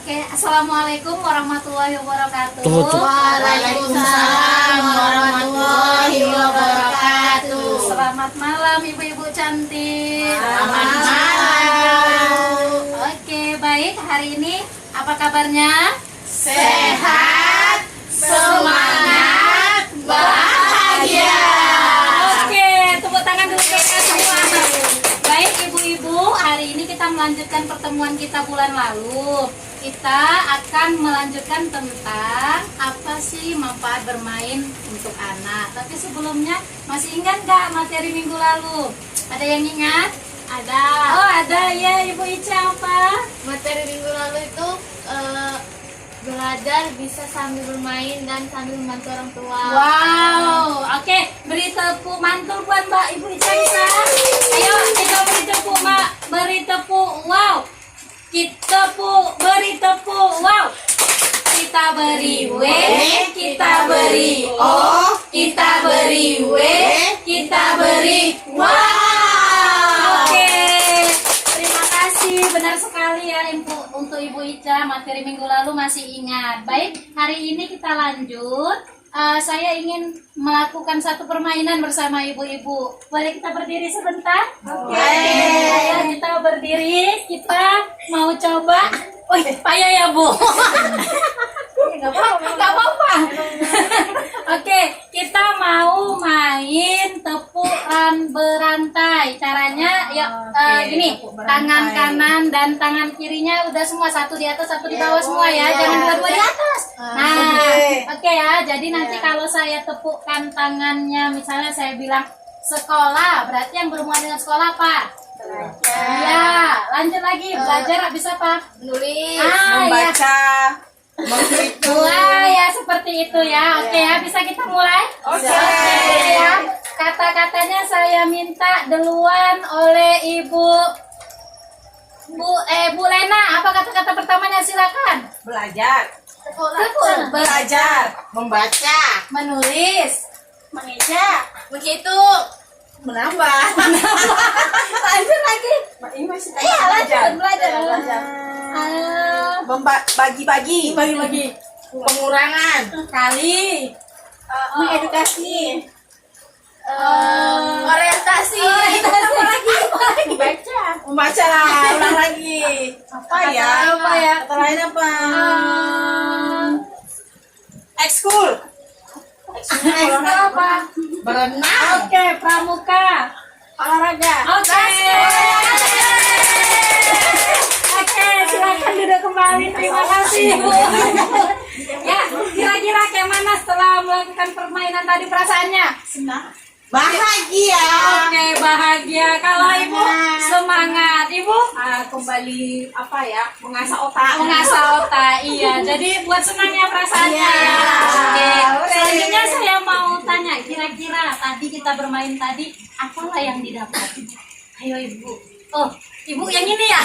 Oke, assalamualaikum warahmatullahi wabarakatuh. Waalaikumsalam warahmatullahi wabarakatuh. Selamat malam ibu-ibu cantik. Selamat malam. Oke, baik, hari ini apa kabarnya? Sehat, semangat, bahagia. Oke, tepuk tangan dulu kita semua. Baik ibu-ibu, hari ini kita melanjutkan pertemuan kita bulan lalu. Kita akan melanjutkan tentang apa sih manfaat bermain untuk anak. Tapi sebelumnya, masih ingat nggak materi minggu lalu? Ada yang ingat? Ada. Oh, ada ya, Ibu Ica apa? Materi minggu lalu itu belajar bisa sambil bermain dan sambil membantu orang tua. Wow, oke, beri tepuk mantul buat Mbak Ibu Ica bisa. Ayo kita beri tepuk, Mbak. Beri tepuk, wow. Kita beri tepuk, wow. Kita beri W, kita beri O, kita beri W, kita beri wow. Oke, terima kasih, benar sekali ya untuk Ibu Ica. Materi minggu lalu masih ingat. Baik, hari ini kita lanjut. Saya ingin melakukan satu permainan bersama ibu-ibu. Boleh kita berdiri sebentar? Oke. Ayo kita berdiri. Kita mau coba. Wih, payah ya Bu. Nggak apa-apa. Oke, kita mau main tepukan berantai. Caranya ya gini, tangan kanan dan tangan kirinya udah semua, satu di atas, satu di bawah semua ya. Jangan dua-dua di atas. Nah, oke ya. Jadi nanti kalau saya tepukkan tangannya, misalnya saya bilang sekolah, berarti yang berhubungan dengan sekolah apa? Belajar. Ya, lanjut lagi. Belajar bisa apa? Menulis, membaca, menghitung. Wah, ya seperti itu ya. Oke ya, bisa kita mulai? Oke. Ya. Kata-katanya saya minta duluan oleh Bu Lena. Apa kata-kata pertamanya? Silakan. Belajar, Betul. belajar, membaca, Menulis, mengeja, menghitung, menambah. lanjut lagi. Ini masih Iya, lanjut belajar. Bagi-bagi, pengurangan, Kali, mengedukasi, orientasi, baca. membaca lah, ulang lagi. Apa ya? Apa ya? Kata lain apa? Ekskul. Apa? berenang, Oke, pramuka. Olahraga. Oke. Oke, silakan duduk kembali. Terima kasih, Bu. Ya, kira-kira kayak mana setelah melakukan permainan tadi perasaannya? Senang. Bahagia. Oke, bahagia. Kalau Ibu semangat, Ibu Kembali apa ya? Mengasah otak. mengasah otak. Iya, jadi buat senang ya perasaannya ya. Oke, selanjutnya saya mau tanya, kira-kira tadi kita bermain tadi, apalah yang didapat? Ayo Ibu. Oh, Ibu yang ini ya?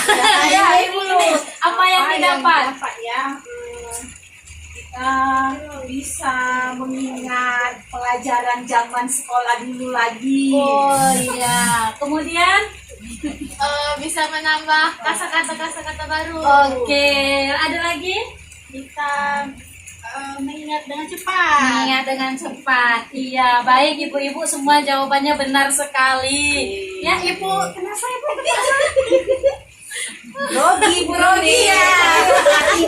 Ya, Ibu ini. Apa yang didapat? Ya? Kita bisa mengingat pelajaran zaman sekolah dulu lagi. Oh iya. Kemudian, bisa menambah kata-kata baru. oke, ada lagi? Kita mengingat dengan cepat. Mengingat dengan cepat. Iya, baik ibu-ibu, semua jawabannya benar sekali. Ya Ibu, kenapa Ibu ketawa? Rogi, Bu Rogi ya.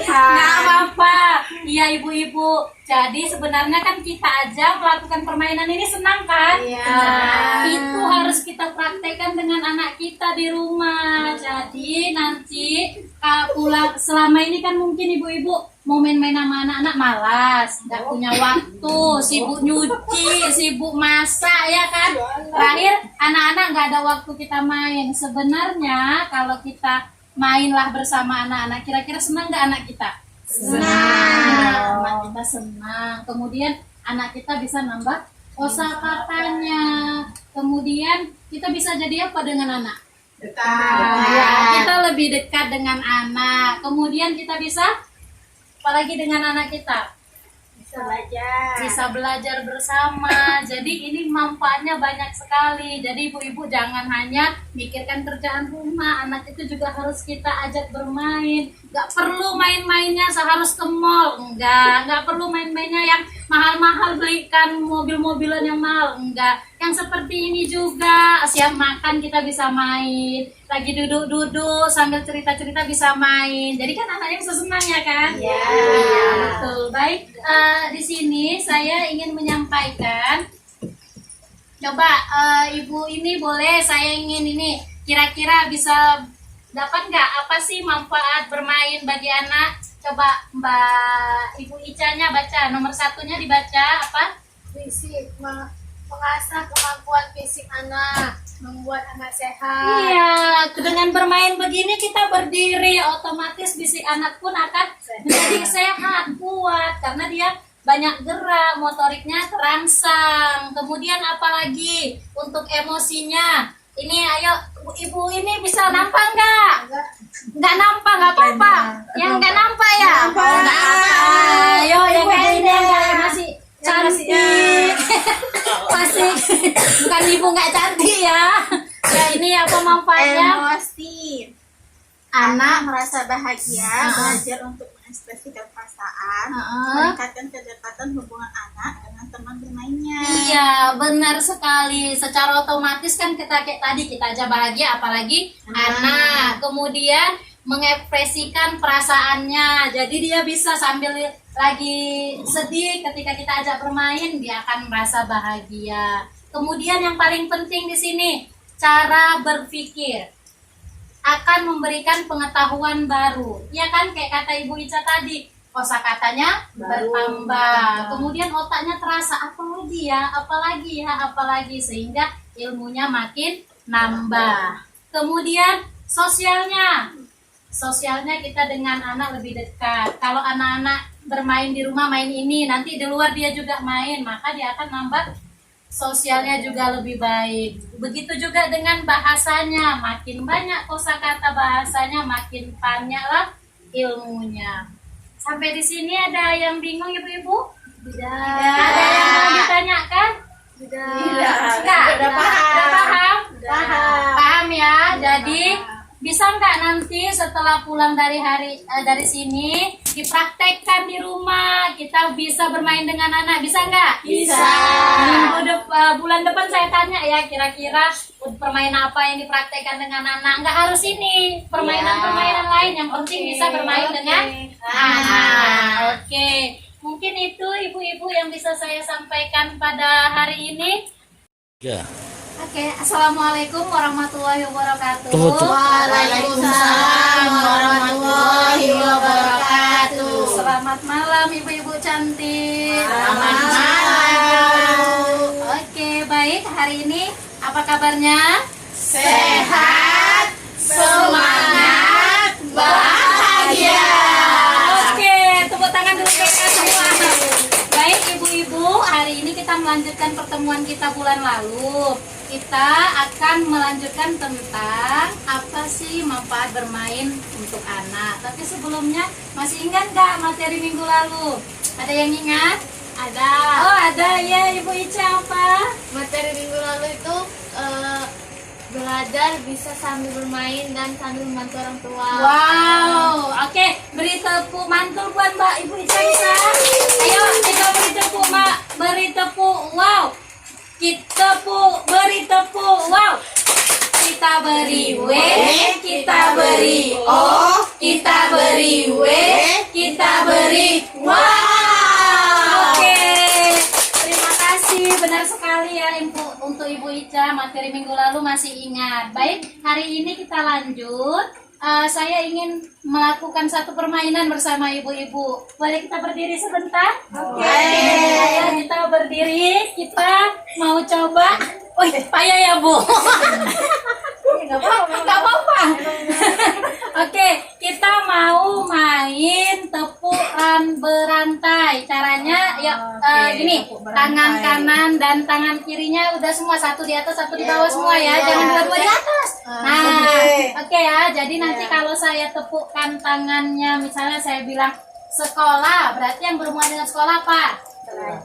Nggak apa-apa. Iya ibu-ibu. Jadi sebenarnya kan kita aja melakukan permainan ini senang kan? Iya. Nah, itu harus kita praktekkan dengan anak kita di rumah. Jadi nanti pulang selama ini kan mungkin ibu-ibu mau main-main sama anak-anak malas, nggak punya waktu, sibuk nyuci, sibuk masak ya kan? Terakhir anak-anak nggak ada waktu kita main. Sebenarnya kalau kita mainlah bersama anak-anak, kira-kira senang nggak anak kita? Senang. Anak kita senang. Kemudian anak kita bisa nambah kosakatanya. Kemudian kita bisa jadi apa dengan anak? Ya, kita lebih dekat dengan anak. Kemudian kita bisa apalagi dengan anak kita? bisa belajar bersama. Jadi ini manfaatnya banyak sekali. Jadi ibu-ibu jangan hanya mikirkan kerjaan rumah, anak itu juga harus kita ajak bermain. Gak perlu main-mainnya seharus ke mall, enggak perlu main-mainnya yang mahal-mahal, belikan mobil-mobilan yang mahal, enggak. Yang seperti ini juga, siap makan kita bisa main, lagi duduk-duduk sambil cerita-cerita bisa main. Jadi kan anaknya bisa senang ya kan? Iya. Iya, betul. Baik, di sini saya ingin menyampaikan. Coba ibu ini boleh, saya ingin ini kira-kira bisa dapat nggak apa sih manfaat bermain bagi anak? Coba Mbak Ibu Ica-nya baca, nomor satunya dibaca apa? Fisik, mengasah kemampuan fisik anak, membuat anak sehat. Iya, dengan bermain begini kita berdiri, otomatis fisik anak pun akan menjadi sehat, kuat, karena dia banyak gerak, motoriknya terangsang. Kemudian apalagi untuk emosinya? Ini ayo ibu ini bisa nampak nggak? Nggak nampak, nggak apa-apa. Yang nggak nampak ya? Ayo yang kayak ini yang kayak masih cantik. Masih bukan ibu nggak cantik ya. Ya ini apa manfaatnya? Emosi. Anak merasa bahagia, belajar untuk mengekspresikan perasaan, meningkatkan kedekatan hubungan anak dengan teman bermainnya. Iya, benar sekali. Secara otomatis kan kita kayak tadi kita aja bahagia, apalagi anak. Kemudian mengekspresikan perasaannya. Jadi dia bisa sambil lagi sedih ketika kita ajak bermain, dia akan merasa bahagia. Kemudian yang paling penting di sini, cara berpikir akan memberikan pengetahuan baru. Ya kan kayak kata Ibu Ica tadi, kosakatanya bertambah. Kemudian otaknya terasa apalagi sehingga ilmunya makin nambah. Kemudian sosialnya kita dengan anak lebih dekat. Kalau anak-anak bermain di rumah main ini, nanti di luar dia juga main, maka dia akan nambah sosialnya juga lebih baik. Begitu juga dengan bahasanya, makin banyak kosakata bahasanya, makin banyaklah ilmunya. Sampai di sini ada yang bingung ibu-ibu? Tidak. Ada yang mau ditanyakan? Tidak. Enggak? Udah paham? Paham ya. Jadi bisa nggak nanti setelah pulang dari sini dipraktekkan di rumah, kita bisa bermain dengan anak, bisa nggak? Bisa. Bulan depan saya tanya ya, kira-kira permainan apa yang dipraktekkan dengan anak. Nggak harus ini, permainan-permainan lain, yang penting bisa bermain dengan anak. Oke, mungkin itu ibu-ibu yang bisa saya sampaikan pada hari ini. Ya. Oke, assalamualaikum warahmatullahi wabarakatuh. Waalaikumsalam warahmatullahi wabarakatuh. Selamat malam ibu-ibu cantik. Selamat malam. Oke, baik. Hari ini apa kabarnya? Sehat, semangat, bahagia. Oke, tepuk tangan dulu untuk kita semua. Baik ibu-ibu, hari ini kita melanjutkan pertemuan kita bulan lalu. Kita akan melanjutkan tentang apa sih manfaat bermain untuk anak. Tapi sebelumnya masih ingat nggak materi minggu lalu? Ada yang ingat? Ada. Oh ada ya, Ibu Ica apa? Materi minggu lalu itu belajar bisa sambil bermain dan sambil membantu orang tua. Wow, oke, beri tepuk mantul buat Mbak Ibu Ica bisa. Ayo kita beri tepuk Mbak, beri tepuk. Wow, beri tepuk. Wow, kita beri W, kita beri O, kita beri W, kita beri wow. Oke, terima kasih, benar sekali ya untuk Ibu Ica, materi minggu lalu masih ingat. Baik, hari ini kita lanjut. Saya ingin melakukan satu permainan bersama ibu-ibu. Boleh kita berdiri sebentar? Oke. Ayo kita berdiri. Kita mau coba. Payah ya Bu. Gak apa-apa. Oke, kita mau main tepukan berantai. Caranya ya gini, tangan kanan dan tangan kirinya udah semua, satu di atas, satu di bawah semua ya. Jangan dua-dua di atas. Nah, oke ya. Jadi nanti kalau saya tepukkan tangannya, misalnya saya bilang Sekolah, berarti yang berhubungan dengan sekolah apa?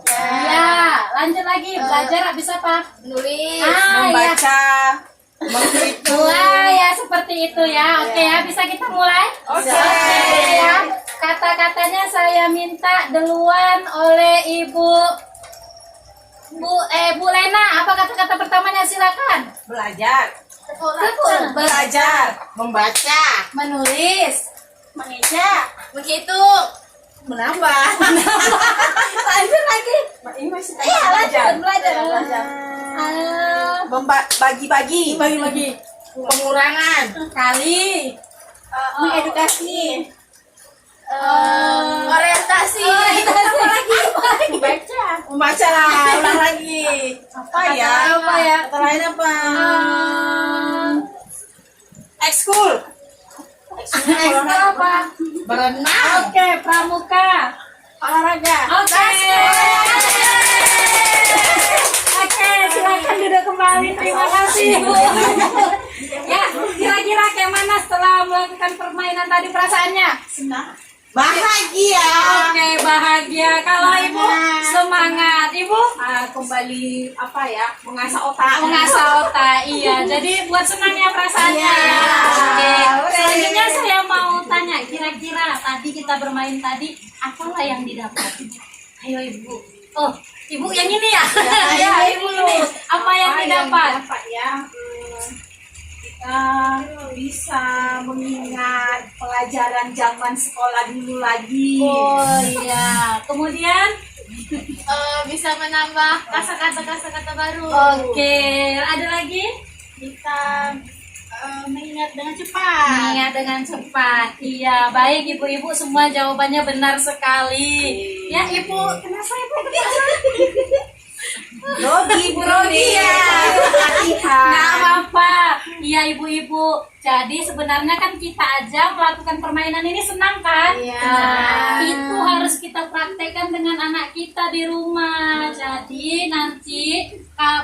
Iya, lanjut lagi. Belajar habis apa? Menulis. Membaca, menghitung. Wah, ya seperti itu ya. Oke ya, bisa kita mulai? Oke. Ya. Kata-katanya saya minta duluan oleh Bu Lena. Apa kata-kata pertamanya? Silakan. Belajar, Betul. belajar, membaca, Menulis. Mengeja, Menghitung. menambah. Lanjut lagi. Ini masih Iya, lanjut belajar. Belajar. Bagi-bagi, Bagi-bagi. pengurangan, Kali. mengedukasi, Orientasi. baca, membaca lah, ulang lagi. Apa ya? Apa ya? Kata lain apa? Ekskul, Ekstra apa? berenang, Oke, pramuka. olahraga, Oke. Oke, silakan duduk kembali. Terima kasih, Bu. Ya, kira-kira kayak mana setelah melakukan permainan tadi perasaannya? senang, bahagia. Oke, bahagia. Kalau Ibu semangat, Ibu kembali apa ya? Mengasah otak. Mengasah otak. Iya, jadi buat senang ya perasaannya ya. Oke. Selanjutnya saya mau tanya, kira-kira tadi kita bermain tadi apalah yang didapat? Ayo Ibu. Oh, Ibu yang ini ya? Ya, Ibu ini. Apa yang didapat? Dapat ya. Kita bisa mengingat pelajaran zaman sekolah dulu lagi. Oh iya. Kemudian, Bisa menambah kata-kata baru. oke, ada lagi? kita mengingat dengan cepat, Mengingat dengan cepat. Iya, baik Ibu-ibu semua jawabannya benar sekali. Ya Ibu, kenapa Ibu Rogi, Bu Rogi ya. Nggak apa-apa. Iya Ibu-ibu. Jadi sebenarnya kan kita aja melakukan permainan ini senang kan? Iya. Nah, itu harus kita praktekkan dengan anak kita di rumah. Jadi nanti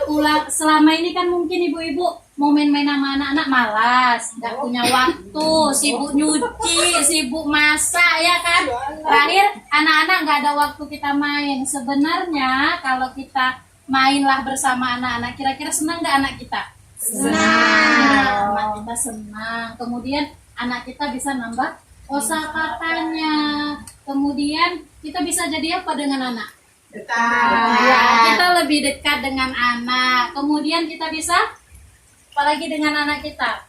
pulang selama ini kan mungkin ibu-ibu mau main-main sama anak-anak malas, nggak punya waktu, sibuk nyuci, sibuk masak ya kan? Terakhir anak-anak nggak ada waktu kita main. Sebenarnya kalau kita mainlah bersama anak-anak, kira-kira senang nggak anak kita? Senang. Anak kita senang. Kemudian anak kita bisa nambah kosakatanya. Kemudian kita bisa jadi apa dengan anak? Ya, kita lebih dekat dengan anak. Kemudian kita bisa apalagi dengan anak kita?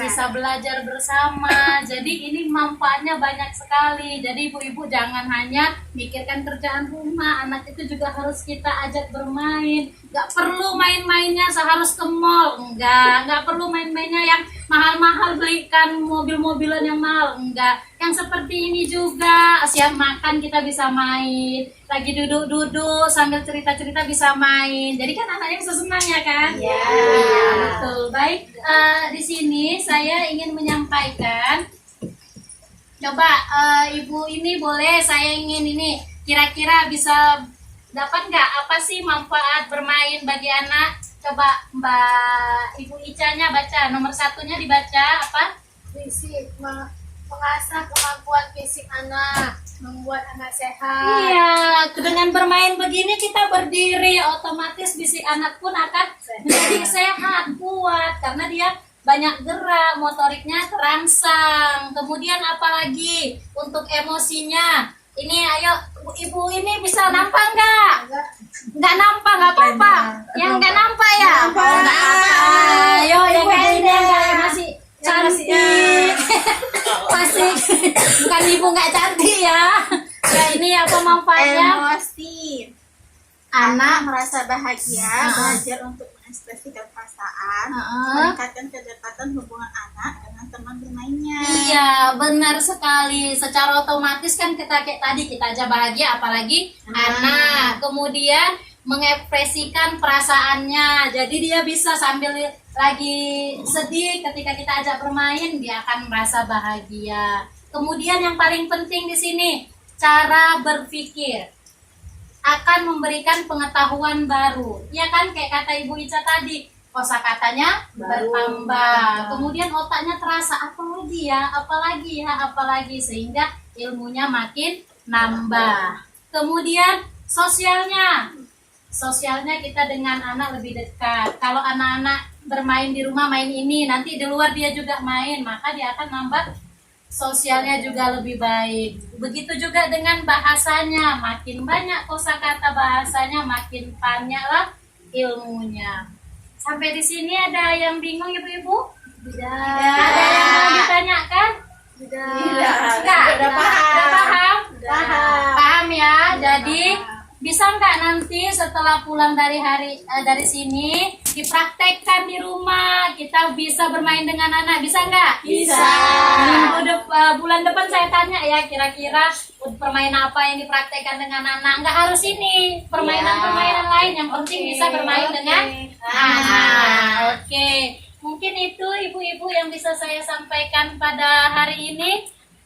Bisa belajar bersama. Jadi ini manfaatnya banyak sekali. Jadi ibu-ibu jangan hanya mikirkan kerjaan rumah, anak itu juga harus kita ajak bermain. Gak perlu main-mainnya seharus ke mall, enggak perlu main-mainnya yang mahal-mahal, belikan mobil-mobilan yang mahal, enggak. Yang seperti ini juga, siap makan kita bisa main, lagi duduk-duduk sambil cerita-cerita bisa main. Jadi kan anaknya bisa senang ya kan? Iya, betul. Baik, di sini saya ingin menyampaikan, coba ibu ini boleh saya ingin ini kira-kira bisa dapat nggak apa sih manfaat bermain bagi anak? Coba Mbak Ibu Ica-nya baca, nomor satunya dibaca apa? Fisik, mengasah kemampuan fisik anak, membuat anak sehat. Iya, dengan bermain begini kita berdiri, otomatis fisik anak pun akan menjadi sehat, kuat karena dia banyak gerak, motoriknya terangsang. Kemudian apalagi untuk emosinya? Ini ayo ibu ini bisa nampak nggak? Nggak nampak, nggak apa-apa. Yang nggak nampak ya? Ayo yang ini yang nggak masih cantik. Masih bukan ibu nggak cantik ya. Ya ini apa manfaatnya? emosi, anak merasa bahagia, belajar untuk mengekspresikan perasaan, meningkatkan kedekatan hubungan anak dengan teman bermainnya. Iya, benar sekali. Secara otomatis kan kita kayak tadi kita aja bahagia, apalagi anak. Kemudian mengekspresikan perasaannya. Jadi dia bisa sambil lagi sedih ketika kita ajak bermain, dia akan merasa bahagia. Kemudian yang paling penting di sini, cara berpikir akan memberikan pengetahuan baru. Ya kan kayak kata Ibu Ica tadi, kosakatanya bertambah. Kemudian otaknya terasa apalagi ya, sehingga ilmunya makin nambah. Kemudian sosialnya. Sosialnya kita dengan anak lebih dekat. Kalau anak-anak bermain di rumah main ini, nanti di luar dia juga main, maka dia akan nambah sosialnya juga lebih baik. Begitu juga dengan bahasanya, makin banyak kosakata bahasanya, makin banyaklah ilmunya. Sampai di sini ada yang bingung ibu-ibu? Ada yang mau ditanyakan? Enggak, udah paham? Paham ya. Jadi bisa nggak nanti setelah pulang dari sini dipraktekkan di rumah, kita bisa bermain dengan anak, bisa nggak? Bisa. Bulan depan saya tanya ya, kira-kira permainan apa yang dipraktekkan dengan anak. Nggak harus ini, permainan-permainan lain, yang penting bisa bermain dengan anak. Oke, mungkin itu ibu-ibu yang bisa saya sampaikan pada hari ini.